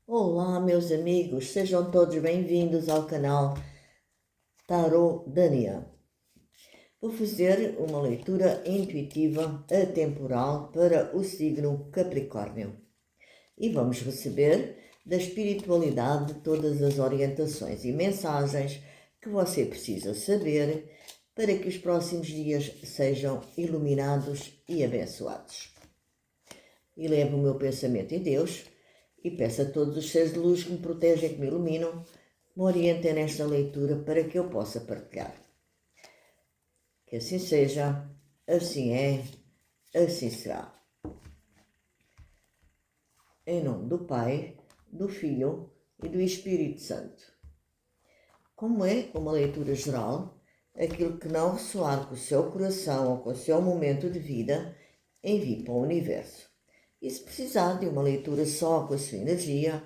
Olá, meus amigos, sejam todos bem-vindos ao canal Tarot Daniel. Vou fazer uma leitura intuitiva atemporal para o signo Capricórnio e vamos receber da espiritualidade todas as orientações e mensagens que você precisa saber para que os próximos dias sejam iluminados e abençoados. Elevo o meu pensamento em Deus e peço a todos os seres de luz que me protegem, que me iluminam, me orientem nesta leitura para que eu possa partilhar. Que assim seja, assim é, assim será. Em nome do Pai, do Filho e do Espírito Santo. Como é uma leitura geral, aquilo que não ressoar com o seu coração ou com o seu momento de vida, envie para o universo. E se precisar de uma leitura só com a sua energia,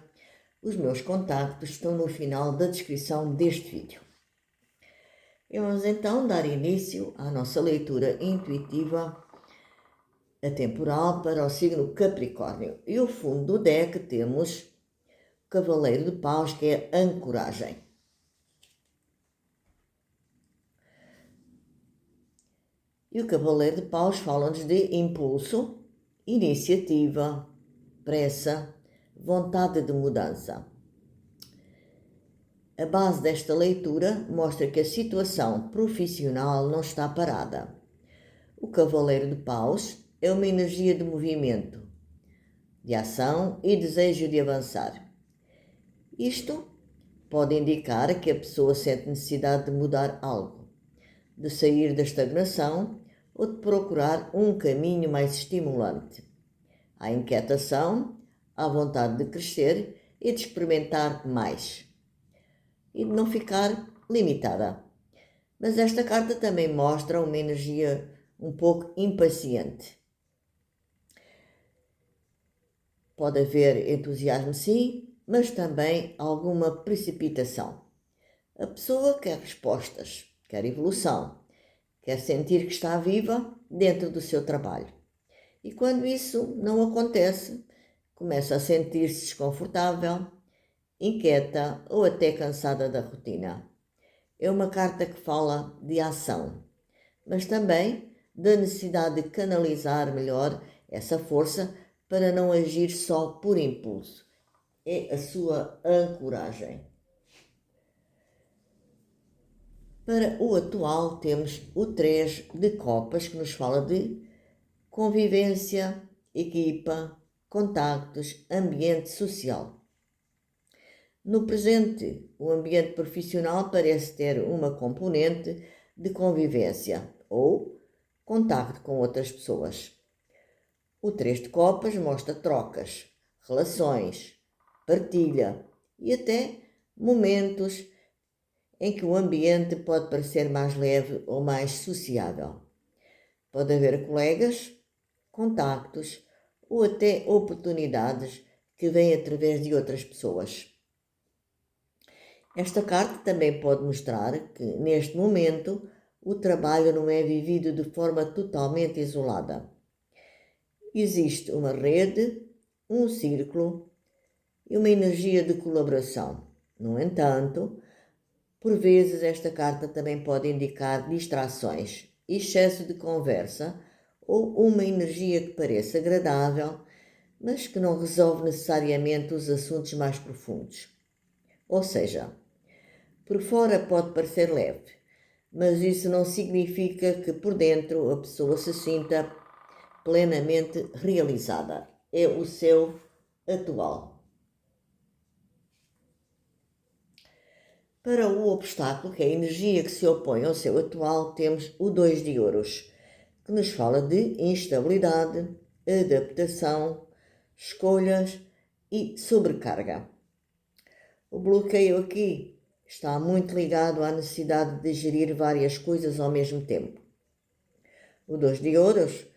os meus contactos estão no final da descrição deste vídeo. E vamos então dar início à nossa leitura intuitiva atemporal para o signo Capricórnio. E o fundo do deck temos o Cavaleiro de Paus, que é ancoragem. E o Cavaleiro de Paus fala-nos de impulso, iniciativa, pressa, vontade de mudança. A base desta leitura mostra que a situação profissional não está parada. O Cavaleiro de Paus é uma energia de movimento, de ação e desejo de avançar. Isto pode indicar que a pessoa sente necessidade de mudar algo, de sair da estagnação ou de procurar um caminho mais estimulante. Há inquietação, há vontade de crescer e de experimentar mais e de não ficar limitada. Mas esta carta também mostra uma energia um pouco impaciente. Pode haver entusiasmo, sim, mas também alguma precipitação. A pessoa quer respostas, quer evolução, quer sentir que está viva dentro do seu trabalho. E quando isso não acontece, começa a sentir-se desconfortável, inquieta ou até cansada da rotina. É uma carta que fala de ação, mas também da necessidade de canalizar melhor essa força para não agir só por impulso. É a sua ancoragem. Para o atual temos o 3 de copas, que nos fala de convivência, equipa, contactos, ambiente social. No presente, o ambiente profissional parece ter uma componente de convivência ou contacto com outras pessoas. O 3 de copas mostra trocas, relações, partilha e até momentos em que o ambiente pode parecer mais leve ou mais sociável. Pode haver colegas, contactos ou até oportunidades que vêm através de outras pessoas. Esta carta também pode mostrar que, neste momento, o trabalho não é vivido de forma totalmente isolada. Existe uma rede, um círculo e uma energia de colaboração. No entanto, por vezes esta carta também pode indicar distrações, excesso de conversa ou uma energia que pareça agradável, mas que não resolve necessariamente os assuntos mais profundos. Ou seja, por fora pode parecer leve, mas isso não significa que por dentro a pessoa se sinta plenamente realizada. É o seu atual. Para o obstáculo, que é a energia que se opõe ao seu atual, temos o 2 de ouros, que nos fala de instabilidade, adaptação, escolhas e sobrecarga. O bloqueio aqui está muito ligado à necessidade de gerir várias coisas ao mesmo tempo. O 2 de ouros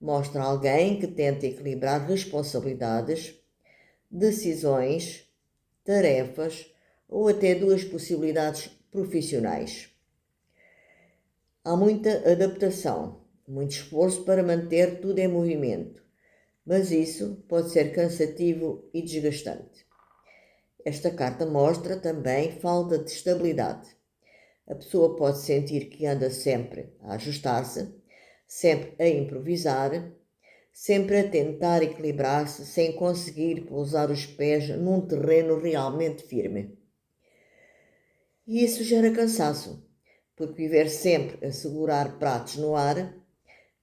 mostra alguém que tenta equilibrar responsabilidades, decisões, tarefas ou até duas possibilidades profissionais. Há muita adaptação, muito esforço para manter tudo em movimento, mas isso pode ser cansativo e desgastante. esta carta mostra também falta de estabilidade. A pessoa pode sentir que anda sempre a ajustar-se, sempre a improvisar, sempre a tentar equilibrar-se sem conseguir pousar os pés num terreno realmente firme. E isso gera cansaço, porque viver sempre a segurar pratos no ar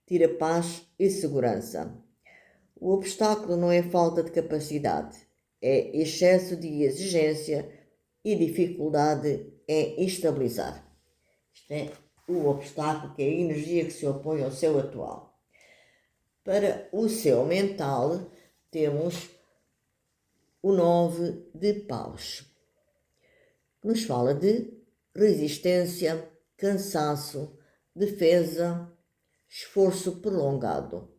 tira paz e segurança. O obstáculo não é falta de capacidade, é excesso de exigência e dificuldade em estabilizar. Isto é o obstáculo, que é a energia que se opõe ao seu atual. Para o seu mental, temos o 9 de paus, que nos fala de resistência, cansaço, defesa, esforço prolongado.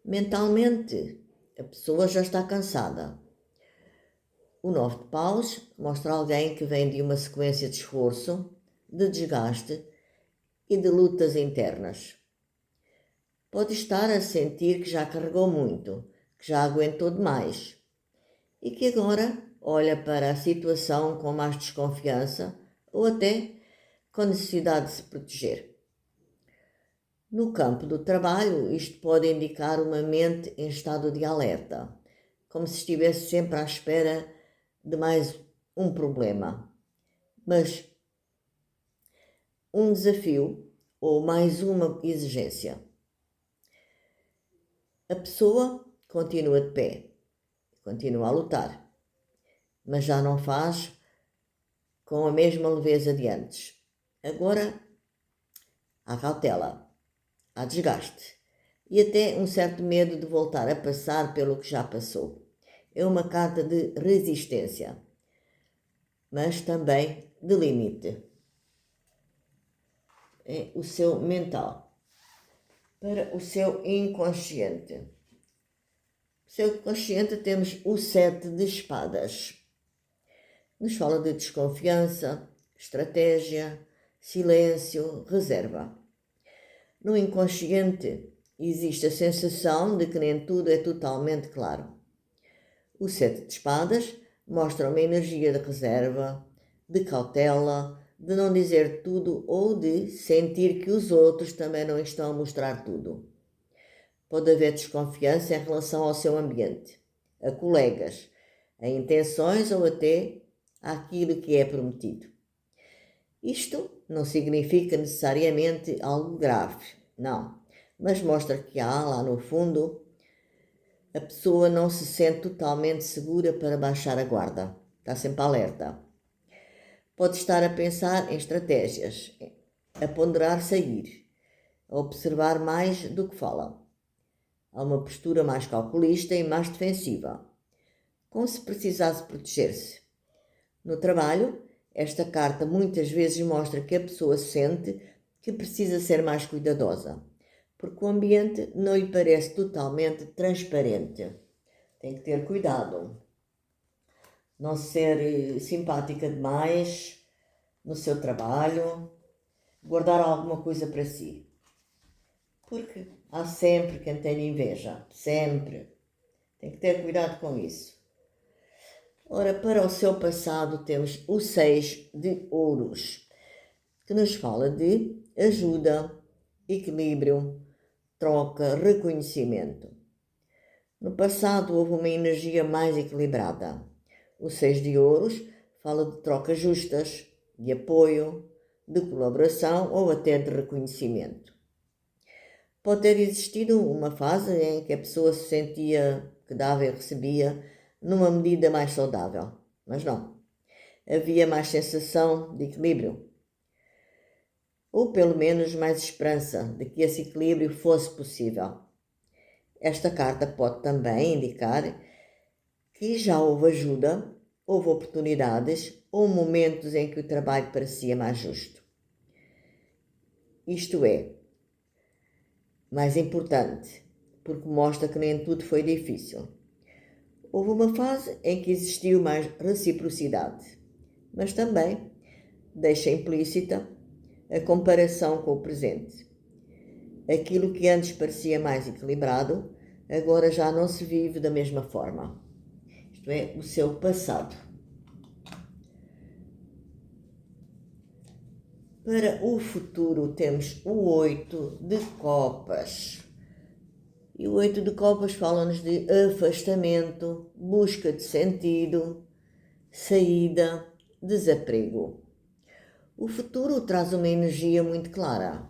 Mentalmente, a pessoa já está cansada. O 9 de paus mostra alguém que vem de uma sequência de esforço, de desgaste e de lutas internas. Pode estar a sentir que já carregou muito, que já aguentou demais e que agora olha para a situação com mais desconfiança ou até com necessidade de se proteger. No campo do trabalho, isto pode indicar uma mente em estado de alerta, como se estivesse sempre à espera de mais um problema. Mas um desafio ou mais uma exigência. A pessoa continua de pé, continua a lutar, mas já não faz com a mesma leveza de antes. Agora há cautela, há desgaste e até um certo medo de voltar a passar pelo que já passou. É uma carta de resistência, mas também de limite. É o seu mental. Para o seu inconsciente. O seu inconsciente temos o 7 de espadas. Nos fala de desconfiança, estratégia, silêncio, reserva. No inconsciente existe a sensação de que nem tudo é totalmente claro. O 7 de espadas mostra uma energia de reserva, de cautela, de não dizer tudo ou de sentir que os outros também não estão a mostrar tudo. Pode haver desconfiança em relação ao seu ambiente, a colegas, a intenções ou até àquilo que é prometido. Isto não significa necessariamente algo grave, não, mas mostra que há lá no fundo a pessoa não se sente totalmente segura para baixar a guarda, está sempre alerta. Pode estar a pensar em estratégias, a ponderar sair, a observar mais do que fala. Há uma postura mais calculista e mais defensiva, como se precisasse proteger-se. No trabalho, esta carta muitas vezes mostra que a pessoa sente que precisa ser mais cuidadosa, porque o ambiente não lhe parece totalmente transparente. Tem que ter cuidado. Não ser simpática demais no seu trabalho, guardar alguma coisa para si. Porque há sempre quem tenha inveja, sempre. Tem que ter cuidado com isso. Ora, para o seu passado temos o 6 de ouros, que nos fala de ajuda, equilíbrio, troca, reconhecimento. No passado houve uma energia mais equilibrada. O 6 de ouros fala de trocas justas, de apoio, de colaboração ou até de reconhecimento. Pode ter existido uma fase em que a pessoa se sentia que dava e recebia numa medida mais saudável, mas não. Havia mais sensação de equilíbrio, ou pelo menos mais esperança de que esse equilíbrio fosse possível. Esta carta pode também indicar que já houve ajuda, houve oportunidades ou momentos em que o trabalho parecia mais justo. Isto é mais importante, porque mostra que nem tudo foi difícil. Houve uma fase em que existiu mais reciprocidade, mas também deixa implícita a comparação com o presente. Aquilo que antes parecia mais equilibrado, agora já não se vive da mesma forma. Isto é, o seu passado. Para o futuro temos o 8 de copas. E o 8 de copas fala-nos de afastamento, busca de sentido, saída, desaprego. O futuro traz uma energia muito clara,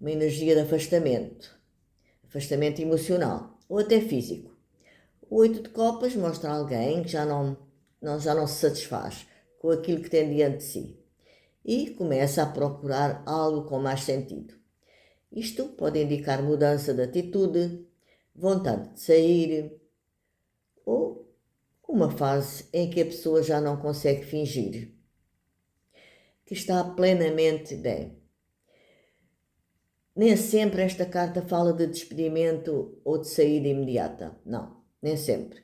uma energia de afastamento emocional ou até físico. O 8 de copas mostra alguém que já não se satisfaz com aquilo que tem diante de si e começa a procurar algo com mais sentido. Isto pode indicar mudança de atitude, vontade de sair ou uma fase em que a pessoa já não consegue fingir que está plenamente bem. Nem sempre esta carta fala de despedimento ou de saída imediata. Não, nem sempre.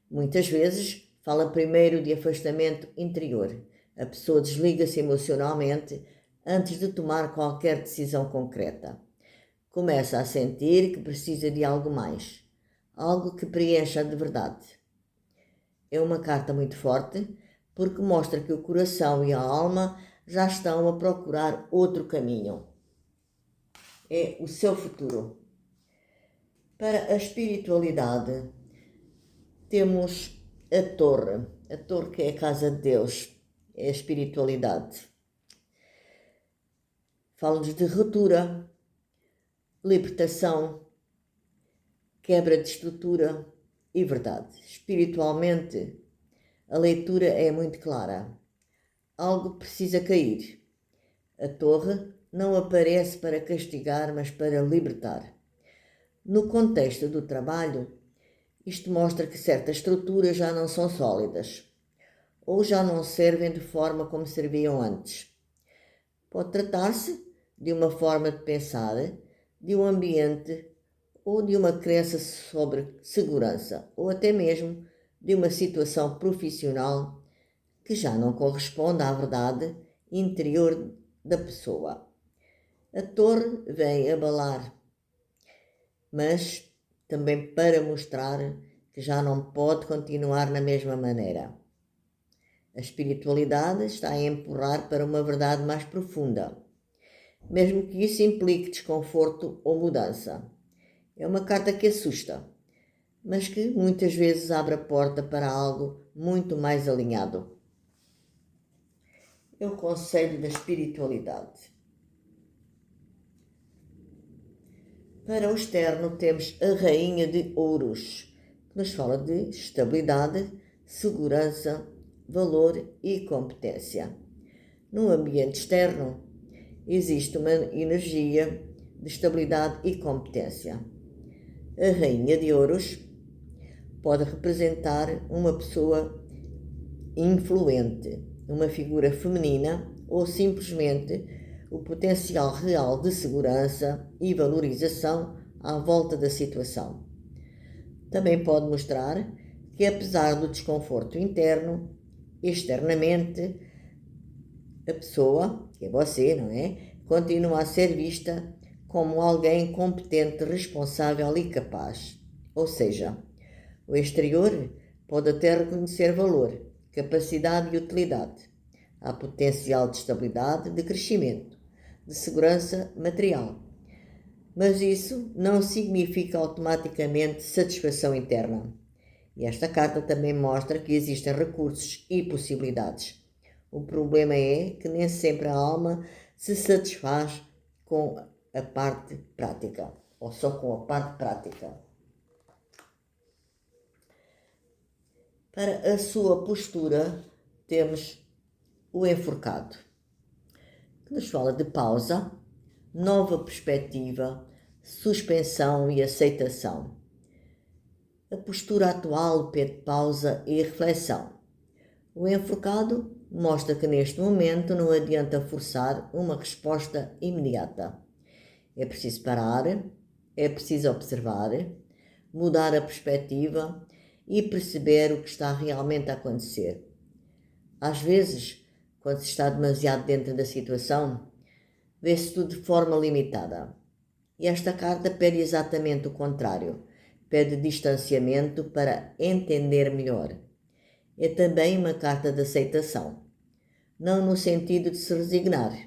Muitas vezes fala primeiro de afastamento interior. A pessoa desliga-se emocionalmente antes de tomar qualquer decisão concreta. Começa a sentir que precisa de algo mais, algo que preencha de verdade. É uma carta muito forte porque mostra que o coração e a alma já estão a procurar outro caminho. É o seu futuro. Para a espiritualidade, temos a torre que é a casa de Deus, é a espiritualidade. Fala-nos de ruptura, libertação, quebra de estrutura e verdade. Espiritualmente, a leitura é muito clara. Algo precisa cair. A torre não aparece para castigar, mas para libertar. No contexto do trabalho, isto mostra que certas estruturas já não são sólidas ou já não servem de forma como serviam antes. Pode tratar-se de uma forma de pensar, de um ambiente ou de uma crença sobre segurança ou até mesmo de uma situação profissional que já não corresponde à verdade interior da pessoa. A torre vem abalar, mas também para mostrar que já não pode continuar na mesma maneira. A espiritualidade está a empurrar para uma verdade mais profunda, mesmo que isso implique desconforto ou mudança. É uma carta que assusta, mas que muitas vezes abre a porta para algo muito mais alinhado. É o conselho da espiritualidade. Para o externo temos a Rainha de Ouros, que nos fala de estabilidade, segurança, valor e competência. No ambiente externo existe uma energia de estabilidade e competência. A Rainha de Ouros pode representar uma pessoa influente, uma figura feminina ou simplesmente o potencial real de segurança e valorização à volta da situação. Também pode mostrar que, apesar do desconforto interno, externamente, a pessoa, que é você, não é? Continua a ser vista como alguém competente, responsável e capaz. Ou seja, o exterior pode até reconhecer valor, capacidade e utilidade. Há potencial de estabilidade, de crescimento, de segurança material. Mas isso não significa automaticamente satisfação interna. E esta carta também mostra que existem recursos e possibilidades. O problema é que nem sempre a alma se satisfaz com a parte prática, ou só com a parte prática. Para a sua postura, temos o enforcado, que nos fala de pausa, nova perspectiva, suspensão e aceitação. A postura atual pede pausa e reflexão. O enforcado mostra que neste momento não adianta forçar uma resposta imediata. É preciso parar, é preciso observar, mudar a perspectiva e perceber o que está realmente a acontecer. Às vezes, quando se está demasiado dentro da situação, vê-se tudo de forma limitada. E esta carta pede exatamente o contrário. Pede distanciamento para entender melhor. É também uma carta de aceitação. não no sentido de se resignar,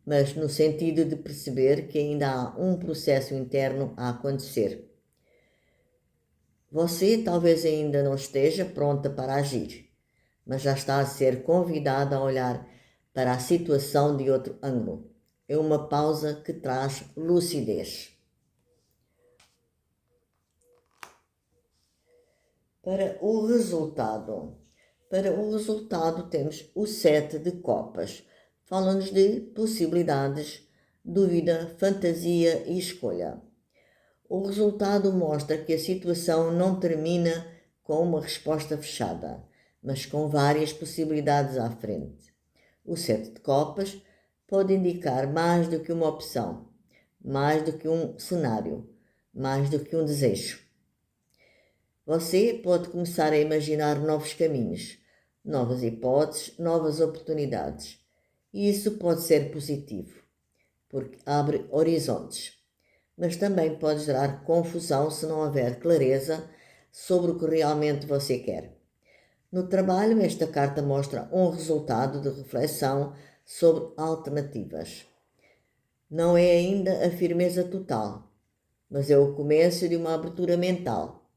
mas no sentido de perceber que ainda há um processo interno a acontecer. Você talvez ainda não esteja pronta para agir, mas já está a ser convidada a olhar para a situação de outro ângulo. É uma pausa que traz lucidez. Para o resultado. Para o resultado temos o 7 de copas. Fala-nos de possibilidades, dúvida, fantasia e escolha. O resultado mostra que a situação não termina com uma resposta fechada, mas com várias possibilidades à frente. O 7 de copas pode indicar mais do que uma opção, mais do que um cenário, mais do que um desejo. Você pode começar a imaginar novos caminhos, novas hipóteses, novas oportunidades. E isso pode ser positivo, porque abre horizontes. Mas também pode gerar confusão se não houver clareza sobre o que realmente você quer. No trabalho, esta carta mostra um resultado de reflexão sobre alternativas. Não é ainda a firmeza total, mas é o começo de uma abertura mental.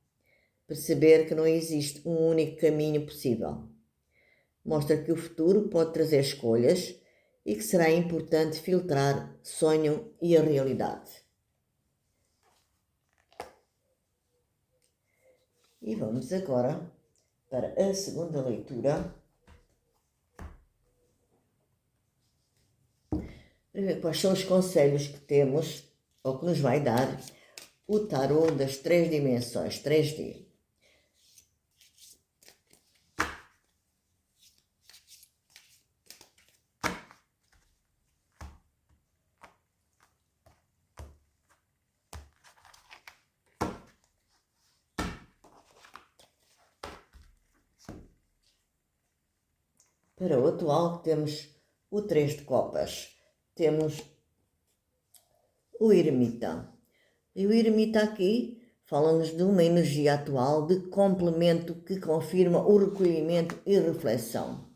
Perceber que não existe um único caminho possível. Mostra que o futuro pode trazer escolhas e que será importante filtrar sonho e a realidade. E vamos agora para a segunda leitura, para ver quais são os conselhos que temos, ou que nos vai dar, o tarô das 3 dimensões, 3D. Para o atual temos o 3 de copas, temos o ermita. E o ermita aqui fala-nos de uma energia atual de complemento que confirma o recolhimento e reflexão.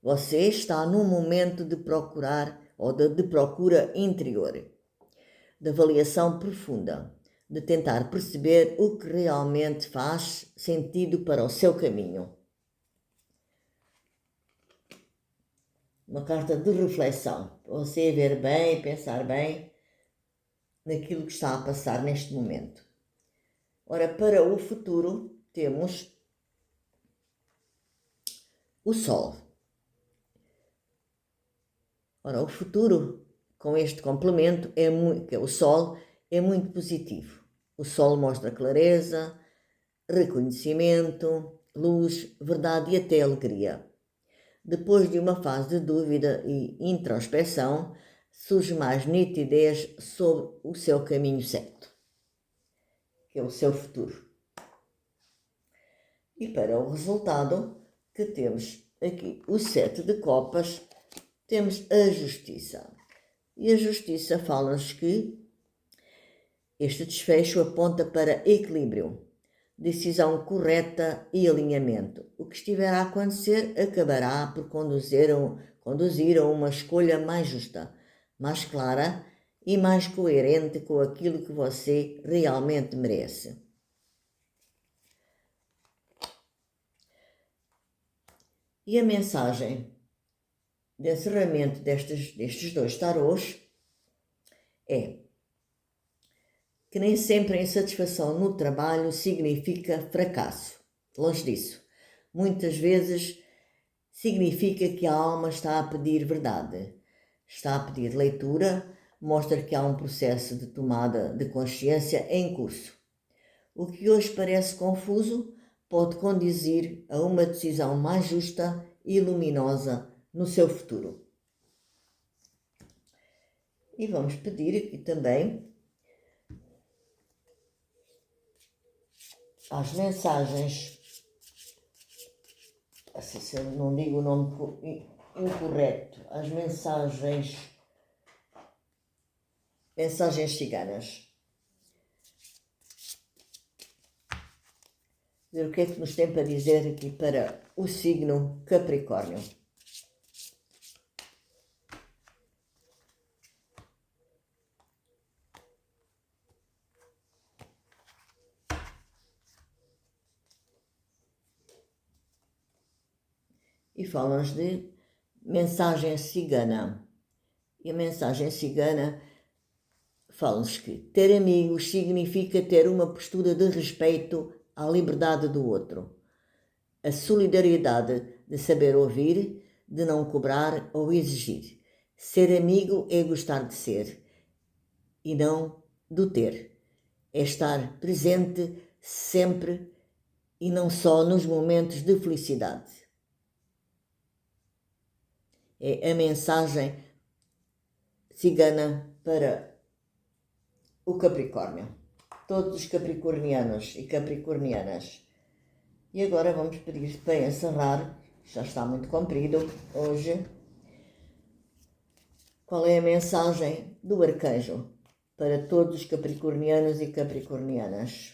Você está num momento de procurar ou de procura interior, de avaliação profunda, de tentar perceber o que realmente faz sentido para o seu caminho. Uma carta de reflexão, para você ver bem, pensar bem naquilo que está a passar neste momento. Ora, para o futuro temos o Sol. Ora, o futuro com este complemento que é o Sol, é muito positivo. O Sol mostra clareza, reconhecimento, luz, verdade e até alegria. Depois de uma fase de dúvida e introspecção, surge mais nitidez sobre o seu caminho certo, que é o seu futuro. E para o resultado, que temos aqui o 7 de copas, temos a justiça. E a justiça fala-nos que este desfecho aponta para equilíbrio, decisão correta e alinhamento. O que estiver a acontecer acabará por conduzir a uma escolha mais justa, mais clara e mais coerente com aquilo que você realmente merece. E a mensagem de encerramento destes 2 tarôs é que nem sempre a insatisfação no trabalho significa fracasso. Longe disso. Muitas vezes significa que a alma está a pedir verdade, está a pedir leitura, mostra que há um processo de tomada de consciência em curso. O que hoje parece confuso pode conduzir a uma decisão mais justa e luminosa no seu futuro. E vamos pedir aqui também as mensagens, assim, se eu não digo o nome incorreto, as mensagens ciganas. O que é que nos tem para dizer aqui para o signo Capricórnio? e fala-nos de mensagem cigana. E a mensagem cigana fala-nos que ter amigos significa ter uma postura de respeito à liberdade do outro, a solidariedade de saber ouvir, de não cobrar ou exigir. Ser amigo é gostar de ser e não do ter. É estar presente sempre e não só nos momentos de felicidade. É a mensagem cigana para o Capricórnio. Todos os capricornianos e capricornianas. E agora vamos pedir para encerrar, já está muito comprido hoje, qual é a mensagem do arcanjo para todos os capricornianos e capricornianas.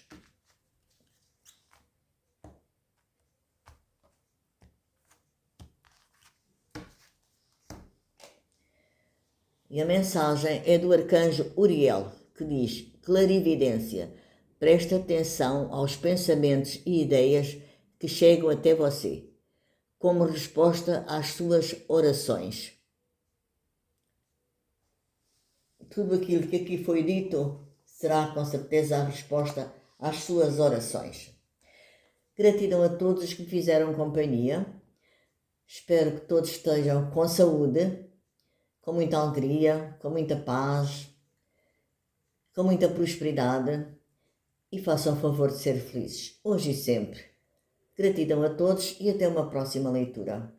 E a mensagem é do arcanjo Uriel, que diz: clarividência, presta atenção aos pensamentos e ideias que chegam até você, como resposta às suas orações. Tudo aquilo que aqui foi dito será com certeza a resposta às suas orações. Gratidão a todos os que me fizeram companhia. Espero que todos estejam com saúde, com muita alegria, com muita paz, com muita prosperidade e façam o favor de ser felizes, hoje e sempre. Gratidão a todos e até uma próxima leitura.